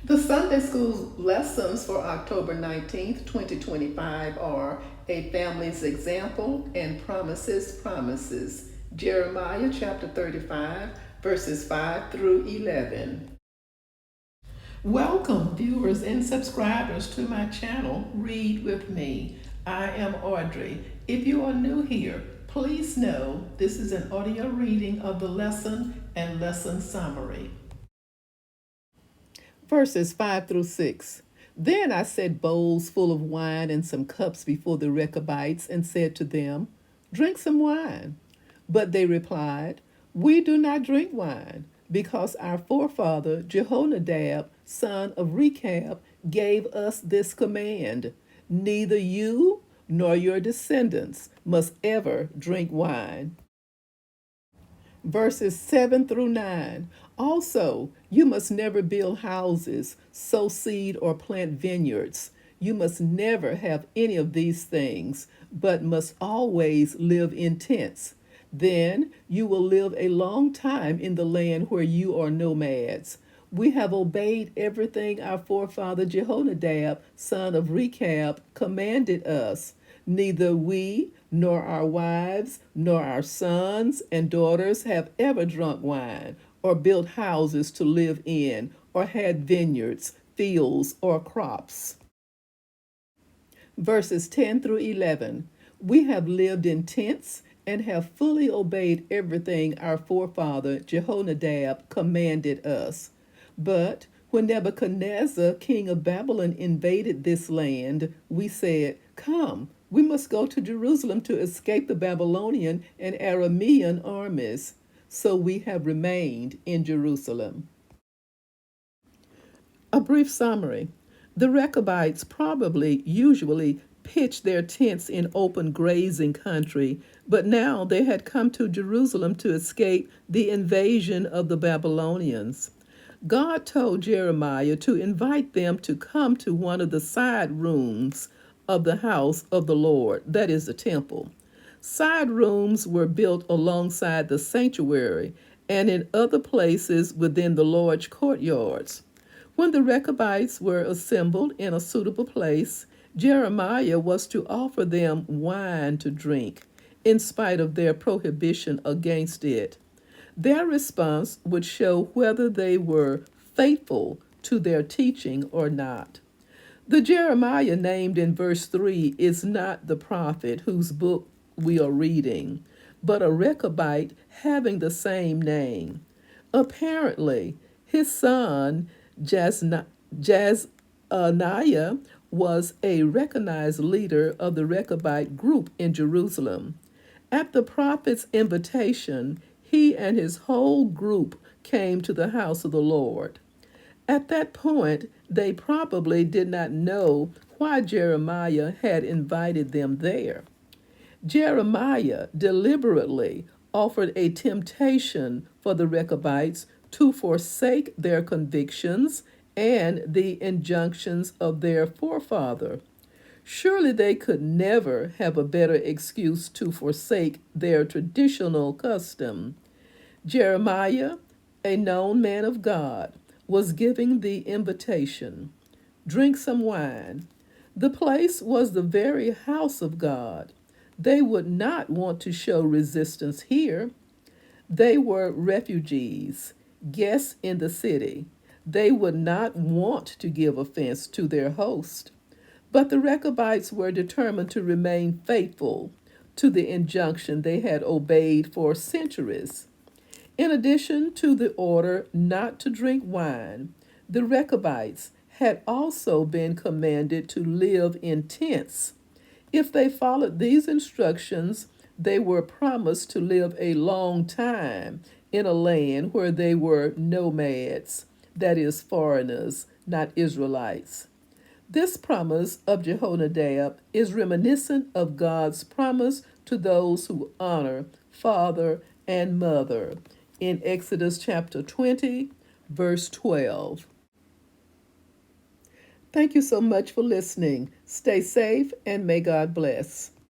The Sunday School lessons for October 19th, 2025 are A Family's Example and Promises. Jeremiah chapter 35, verses 5 through 11. Welcome, viewers and subscribers, to my channel, Read With Me. I am Audrey. If you are new here, please know this is an audio reading of the lesson and lesson summary. Verses 5 through 6. Then I set bowls full of wine and some cups before the Rechabites and said to them, "Drink some wine." But they replied, "We do not drink wine, because our forefather Jehonadab, son of Rechab, gave us this command: Neither you nor your descendants must ever drink wine." Verses 7 through 9. Also, you must never build houses, sow seed, or plant vineyards. You must never have any of these things, but must always live in tents. Then you will live a long time in the land where you are nomads. We have obeyed everything our forefather Jehonadab, son of Rechab, commanded us. Neither we, nor our wives, nor our sons and daughters have ever drunk wine, or built houses to live in, or had vineyards, fields, or crops. Verses 10 through 11. We have lived in tents and have fully obeyed everything our forefather Jehonadab commanded us. But when Nebuchadnezzar, king of Babylon, invaded this land, we said, "Come, we must go to Jerusalem to escape the Babylonian and Aramean armies." So we have remained in Jerusalem. A brief summary. The Rechabites usually pitched their tents in open grazing country, but now they had come to Jerusalem to escape the invasion of the Babylonians. God told Jeremiah to invite them to come to one of the side rooms of the house of the Lord, that is the temple. Side rooms were built alongside the sanctuary and in other places within the large courtyards. When the Rechabites were assembled in a suitable place, Jeremiah was to offer them wine to drink, in spite of their prohibition against it. Their response would show whether they were faithful to their teaching or not. The Jeremiah named in verse 3 is not the prophet whose book we are reading, but a Rechabite having the same name. Apparently, his son Jazaniah was a recognized leader of the Rechabite group in Jerusalem. At the prophet's invitation, he and his whole group came to the house of the Lord. At that point, they probably did not know why Jeremiah had invited them there. Jeremiah deliberately offered a temptation for the Rechabites to forsake their convictions and the injunctions of their forefather. Surely they could never have a better excuse to forsake their traditional custom. Jeremiah, a known man of God, was giving the invitation. Drink some wine. The place was the very house of God. They would not want to show resistance here. They were refugees, guests in the city. They would not want to give offense to their host. But the Rechabites were determined to remain faithful to the injunction they had obeyed for centuries. In addition to the order not to drink wine, the Rechabites had also been commanded to live in tents. If they followed these instructions, they were promised to live a long time in a land where they were nomads, that is, foreigners, not Israelites. This promise of Jehonadab is reminiscent of God's promise to those who honor father and mother in Exodus chapter 20, verse 12. Thank you so much for listening. Stay safe and may God bless.